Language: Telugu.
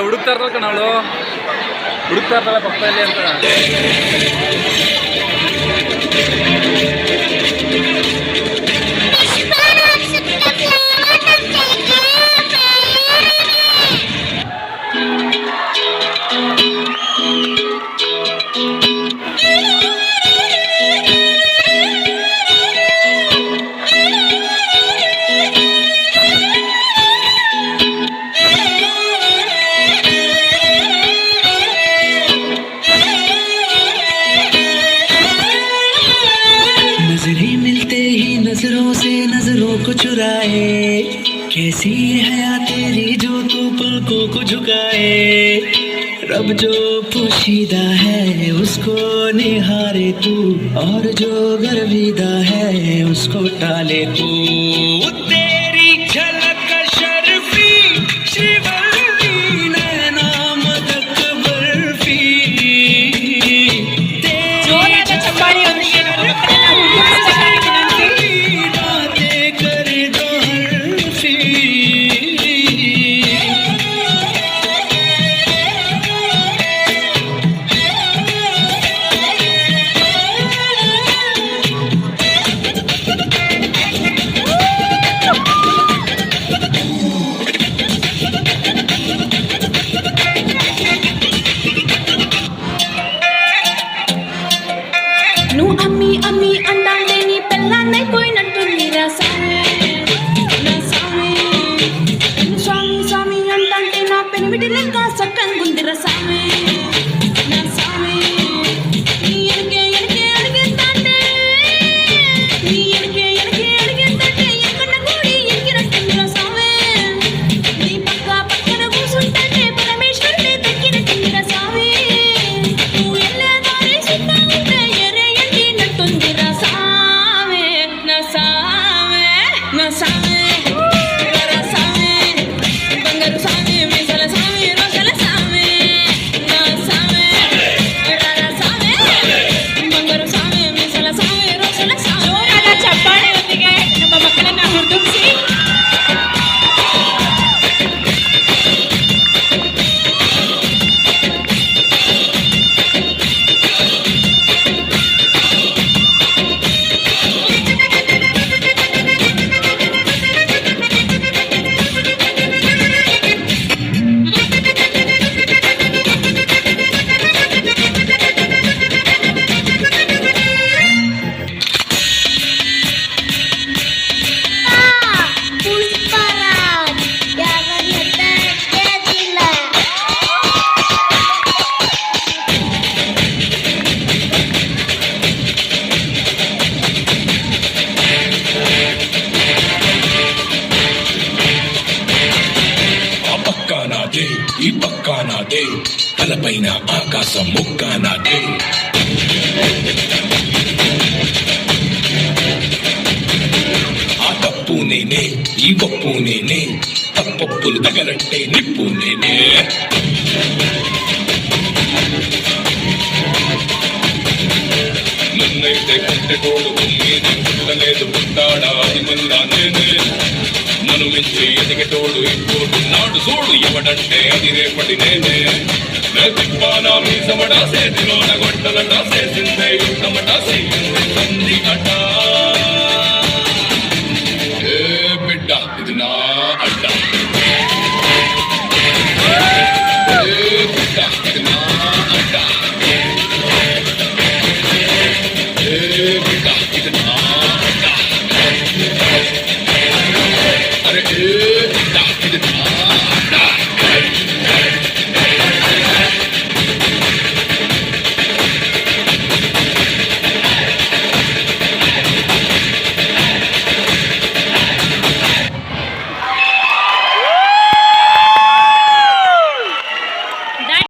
ಹುಡುಕ್ತಾ ಇರ್ತಾರ ಕಣ ಅವಳು, ಹುಡುಕ್ತಾ ಇರ್ತಾಳೆ ಪಕ್ಕದಲ್ಲಿ ಅಂತ. नजरों से नजरों को चुराए, कैसी है तेरी जो तू पलकों को झुकाए। रब जो पोशीदा है उसको निहारे तू, और जो गर्विदा है उसको टाले तू। तेरी झलक शर्फी शिवली नैना मदक बर्फी, నువ్వు అమ్మి అమ్మి అంటాంటే నీ పెళ్ళాన్నైపోయినట్టుంది రా సామి, నా సామి. స్వామి స్వామి అంటాంటే నా పెనిమిటి లెక్క సక్కంగుంది రా సామి, నా సామి. నీ ఎనకే ఎనకే అడిగేస్తాంటే, నీ ఎనకే ఎనకే అడిగేస్తాంటే ఎక్కడ కూడి ఎక్కినట్టుంది రా సామి. నీ పక్క పక్కన కూసుంటే పరమేశ్వరుడే దక్కినట్టుంది రా సామి. నువ్వు ఎల్లే దారి సిద్ధ ఉంటే నా సామి రా సామి, బంగారు సామి, మీసాల సామి, రోషాల సామి. నా సామి రా సామి, బంగారు సామి, మీసాల సామి, రోషాల సామి. జోరాగా చెప్పండి ఒత్తిగా ನಮ್ಮ ಮಕ್ಕಳನ್ನ ಹುರಿದುಂಬಿಸಿ. ఈ పక్కా నాదే, తలపైన ఆకాశం ముక్కా నాదే. ఆ తప్పు నేనే, ఈ గొప్పు నేనే, తప్పప్పులు తగలంటే నిప్పు నేనే. నన్నైతే కంటెటోడు మీది పుట్టలేదు, పుట్టాడా అది మళ్ళా నేనే. నన్ను మించి ఎదిగేటోడు ఇంకోటున్నాడు చూడు, ఎవడంటే అది రేపటి నేనే. తిప్పానా మీసమడా చేతిలోన గొడ్డలట, చేసిందే యుద్ధమట, చేయింది సంధి అట. ఏ బిడ్డ ఇది నా అడ్డ, ఏ బిడ్డ